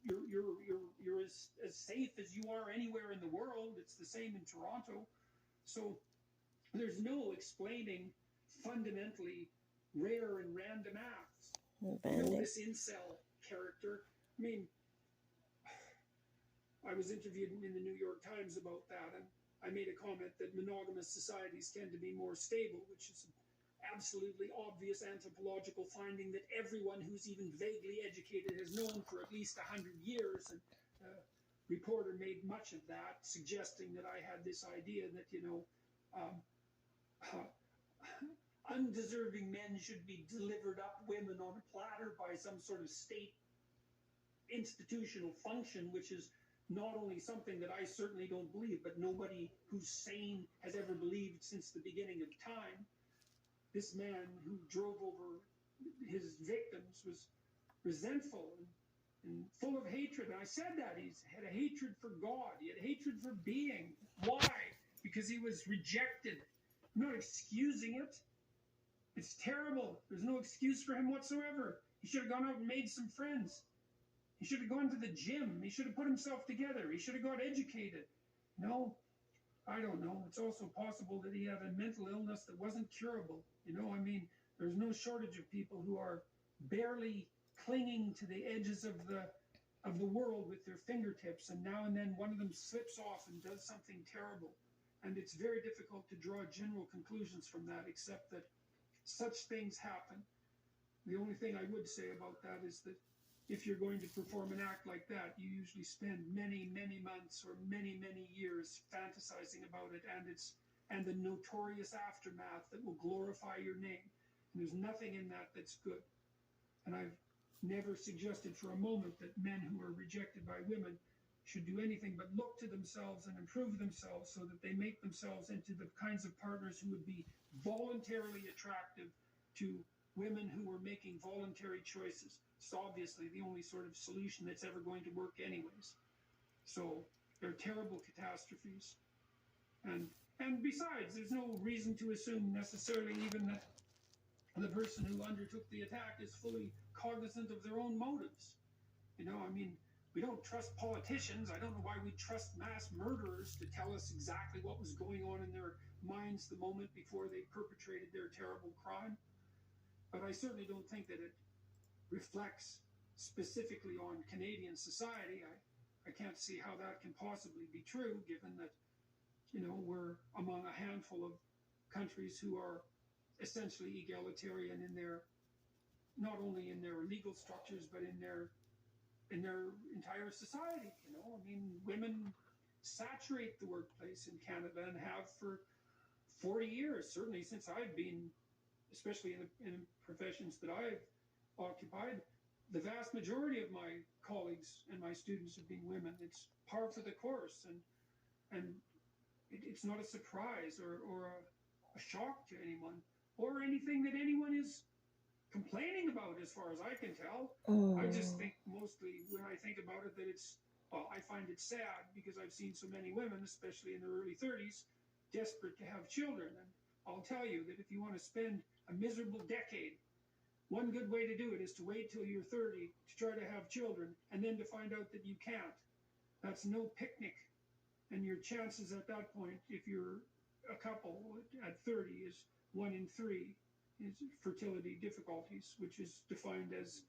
you're as safe as you are anywhere in the world. It's the same in Toronto. So there's no explaining fundamentally rare and random acts. This incel character. I mean, I was interviewed in the New York Times about that, and I made a comment that monogamous societies tend to be more stable, which is an absolutely obvious anthropological finding that everyone who's even vaguely educated has known for at least 100 years. And a reporter made much of that, suggesting that I had this idea that, undeserving men should be delivered up women on a platter by some sort of state institutional function, which is not only something that I certainly don't believe, but nobody who's sane has ever believed since the beginning of time. This man who drove over his victims was resentful and full of hatred. And I said that. He had a hatred for God. He had a hatred for being. Why? Because he was rejected. I'm not excusing it. It's terrible. There's no excuse for him whatsoever. He should have gone out and made some friends. He should have gone to the gym. He should have put himself together. He should have got educated. No, I don't know. It's also possible that he had a mental illness that wasn't curable. I mean, there's no shortage of people who are barely clinging to the edges of the world with their fingertips, and now and then one of them slips off and does something terrible. And it's very difficult to draw general conclusions from that, except that such things happen. The only thing I would say about that is that if you're going to perform an act like that, you usually spend many, many months or many, many years fantasizing about it and the notorious aftermath that will glorify your name. And there's nothing in that that's good. And I've never suggested for a moment that men who are rejected by women should do anything but look to themselves and improve themselves so that they make themselves into the kinds of partners who would be voluntarily attractive to women who are making voluntary choices. It's obviously the only sort of solution that's ever going to work anyways. So they're terrible catastrophes. And besides, there's no reason to assume necessarily even that the person who undertook the attack is fully cognizant of their own motives. I mean, we don't trust politicians. I don't know why we trust mass murderers to tell us exactly what was going on in their minds the moment before they perpetrated their terrible crime. But I certainly don't think that it reflects specifically on Canadian society. I can't see how that can possibly be true, given that, we're among a handful of countries who are essentially egalitarian in their, not only in their legal structures, but in their entire society. I mean, women saturate the workplace in Canada and have for 40 years, certainly since I've been, especially in professions that I've occupied. The vast majority of my colleagues and my students have been women. It's par for the course, and it's not a surprise or a shock to anyone, or anything that anyone is complaining about, as far as I can tell. I just think mostly when I think about it that I find it sad because I've seen so many women, especially in their early 30s, desperate to have children. And I'll tell you that if you want to spend a miserable decade, one good way to do it is to wait till you're 30 to try to have children, and then to find out that you can't. That's no picnic. And your chances at that point, if you're a couple at 30, is 1 in 3 is fertility difficulties, which is defined as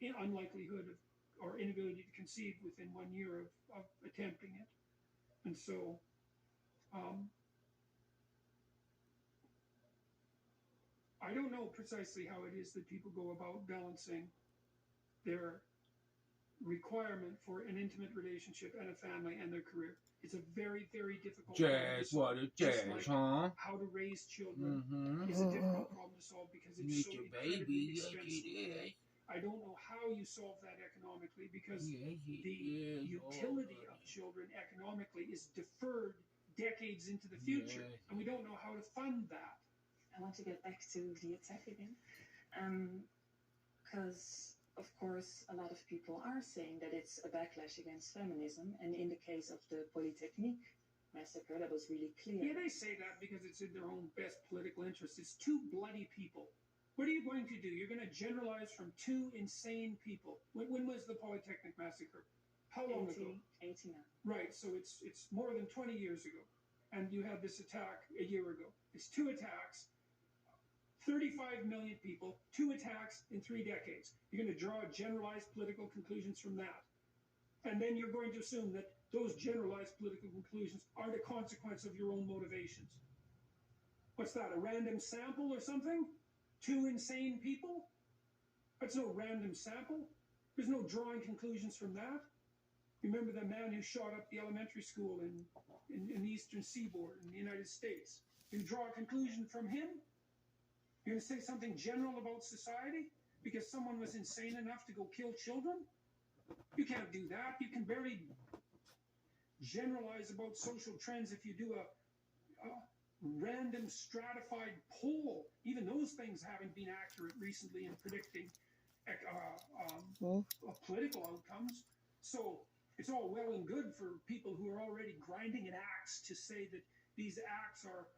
unlikelihood of or inability to conceive within 1 year of attempting it. And so I don't know precisely how it is that people go about balancing their requirement for an intimate relationship and a family and their career. It's a very, very difficult problem to solve. Just like how to raise children is a difficult problem to solve because it's so incredibly expensive. I don't know how you solve that economically, because the utility of children economically is deferred decades into the future, and we don't know how to fund that. I want to get back to the attack again, because of course a lot of people are saying that it's a backlash against feminism, and in the case of the Polytechnique massacre, that was really clear. Yeah, they say that because it's in their own best political interest. It's two bloody people. What are you going to do? You're going to generalize from two insane people. When was the Polytechnic massacre? How long ago? 89. Right, so it's more than 20 years ago. And you had this attack a year ago. It's two attacks, 35 million people, two attacks in 3 decades. You're going to draw generalized political conclusions from that. And then you're going to assume that those generalized political conclusions are the consequence of your own motivations. What's that, a random sample or something? Two insane people? That's no random sample. There's no drawing conclusions from that. Remember the man who shot up the elementary school in the Eastern Seaboard in the United States? You draw a conclusion from him? You're going to say something general about society because someone was insane enough to go kill children? You can't do that. You can barely generalize about social trends if you do a random stratified poll. Even those things haven't been accurate recently in predicting political outcomes. So it's all well and good for people who are already grinding an axe to say that these acts are,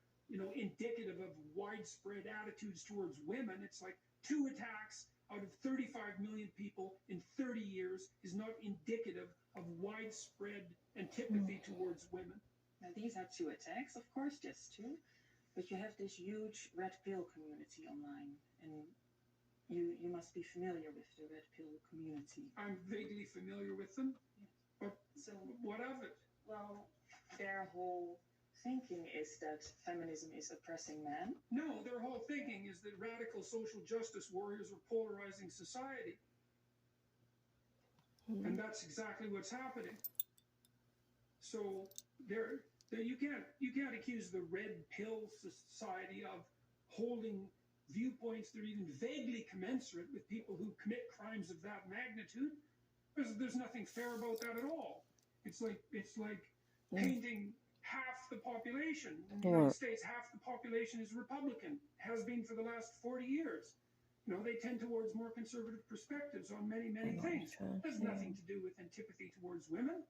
indicative of widespread attitudes towards women. It's like 2 attacks out of 35 million people in 30 years is not indicative of widespread antipathy towards women. Now, these are 2 attacks, of course, just 2. But you have this huge red pill community online, and you must be familiar with the red pill community. I'm vaguely familiar with them, but So, what of it? well, their whole thinking is that feminism is oppressing men. No, their whole thinking is that radical social justice warriors are polarizing society. And that's exactly what's happening. So you can't accuse the red pill society of holding viewpoints that are even vaguely commensurate with people who commit crimes of that magnitude. There's nothing fair about that at all. It's like painting half the population. In the United States, half the population is Republican, has been for the last 40 years. They tend towards more conservative perspectives on many, many things. It has nothing to do with antipathy towards women,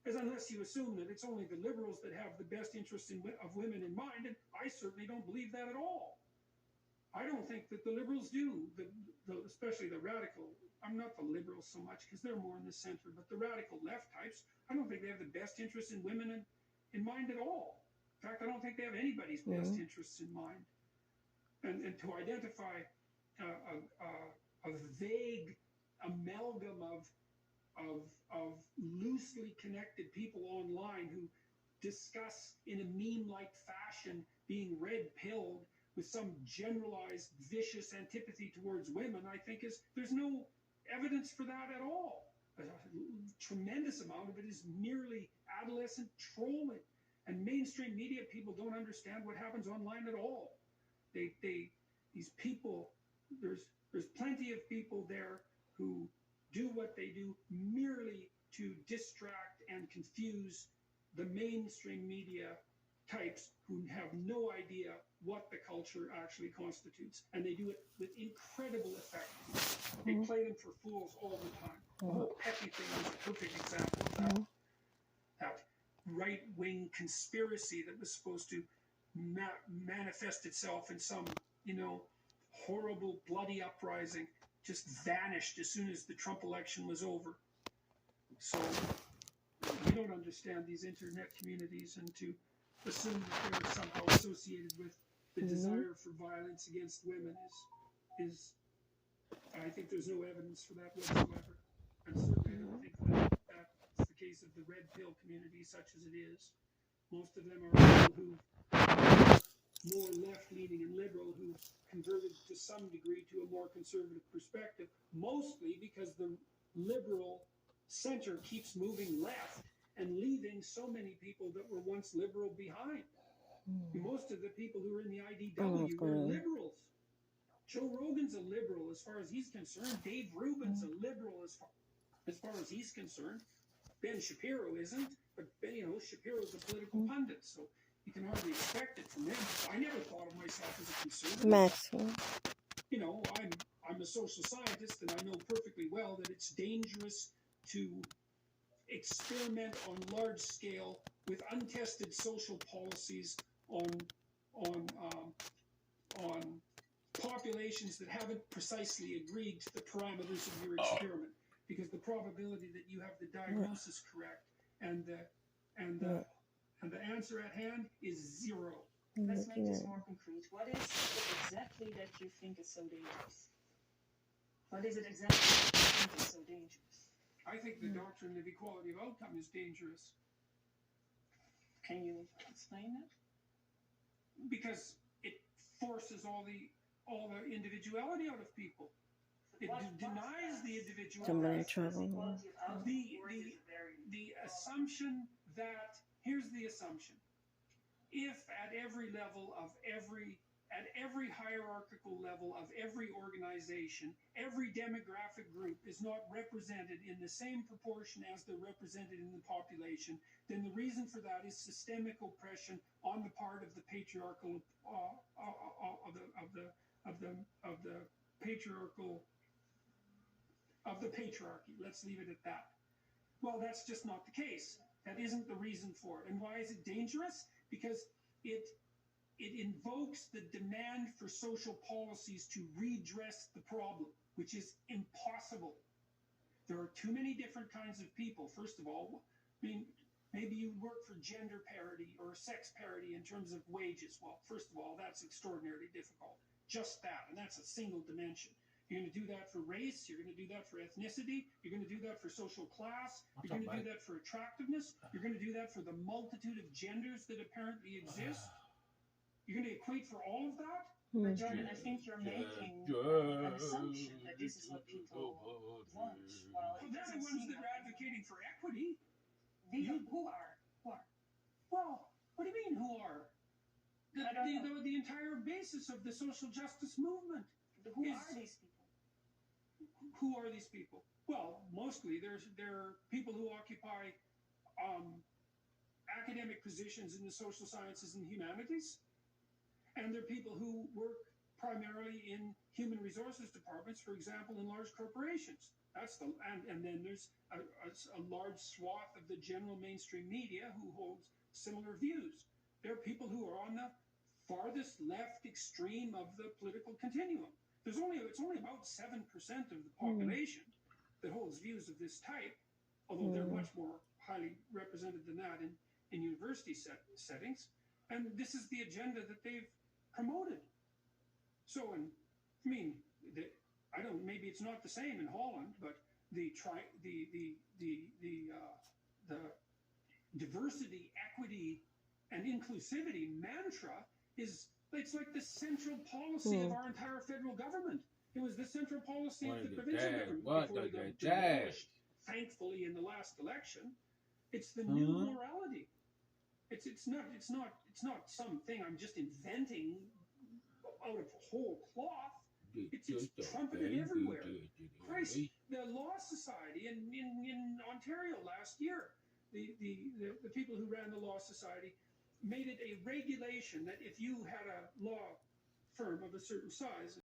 unless you assume that it's only the liberals that have the best interests of women in mind, and I certainly don't believe that at all. I don't think that the liberals do, especially the radical. I'm not the liberals so much because they're more in the center, but the radical left types, I don't think they have the best interests in women in mind at all. In fact, I don't think they have anybody's best interests in mind. And to identify a vague amalgam of loosely connected people online who discuss in a meme-like fashion being red-pilled with some generalized vicious antipathy towards women, I think there's no evidence for that at all. A tremendous amount of it is merely adolescent trolling, and mainstream media people don't understand what happens online at all. These people, there's plenty of people there who do what they do merely to distract and confuse the mainstream media types who have no idea what the culture actually constitutes. And they do it with incredible effect. They play them for fools all the time. The whole Peppy thing is a perfect example of that. That right-wing conspiracy that was supposed to manifest itself in some, horrible, bloody uprising just vanished as soon as the Trump election was over. So we don't understand these internet communities, and to assume that they're somehow associated with the desire for violence against women is I think there's no evidence for that whatsoever. And certainly I don't think that's the case of the red pill community, such as it is. Most of them are people who are more left-leaning and liberal, who converted to some degree to a more conservative perspective, mostly because the liberal center keeps moving left and leaving so many people that were once liberal behind. Most of the people who are in the IDW were liberals. Joe Rogan's a liberal as far as he's concerned. Dave Rubin's a liberal as far as he's concerned. Ben Shapiro isn't, but Shapiro's a political pundit, so you can hardly expect it from him. I never thought of myself as a conservative. Maxwell. I'm a social scientist, and I know perfectly well that it's dangerous to experiment on large scale with untested social policies on populations that haven't precisely agreed to the parameters of your experiment, because the probability that you have the diagnosis correct and the answer at hand is 0. Let's make this more concrete. What is it exactly that you think is so dangerous? What is it exactly that you think is so dangerous? I think the doctrine of equality of outcome is dangerous. Can you explain that? Because it forces all the individuality out of people. It denies the individuality. Somebody in trouble. The assumption that, here's the assumption. If at every level of at every hierarchical level of every organization, every demographic group is not represented in the same proportion as they're represented in the population, then the reason for that is systemic oppression on the part of the patriarchal of the patriarchy. Let's leave it at that. Well, that's just not the case. That isn't the reason for it. And why is it dangerous? Because it invokes the demand for social policies to redress the problem, which is impossible. There are too many different kinds of people. First of all, I mean, maybe you work for gender parity or sex parity in terms of wages. Well, first of all, that's extraordinarily difficult. Just that, and that's a single dimension. You're going to do that for race, you're going to do that for ethnicity, you're going to do that for social class, you're going to do that for attractiveness, you're going to do that for the multitude of genders that apparently exist. You're going to equate for all of that? But Jordan, I think you're making an assumption that this is what people want. Well, Well, they're the ones that are advocating for equity. Who are? Well, what do you mean, who are? The entire basis of the social justice movement. Who are these people? Who are these people? Well, mostly they're people who occupy academic positions in the social sciences and humanities, and they're people who work primarily in human resources departments, for example, in large corporations. And then there's a large swath of the general mainstream media who holds similar views. They're people who are on the farthest left extreme of the political continuum. It's only about 7% of the population that holds views of this type, although they're much more highly represented than that in university settings. And this is the agenda that they've promoted. So, maybe it's not the same in Holland, but the diversity, equity, and inclusivity mantra it's like the central policy of our entire federal government. It was the central policy of the provincial government before they got demolished, thankfully, in the last election. It's the new morality. It's not something I'm just inventing out of whole cloth. It's trumpeted everywhere. Christ, the Law Society in Ontario last year, the people who ran the Law Society made it a regulation that if you had a law firm of a certain size,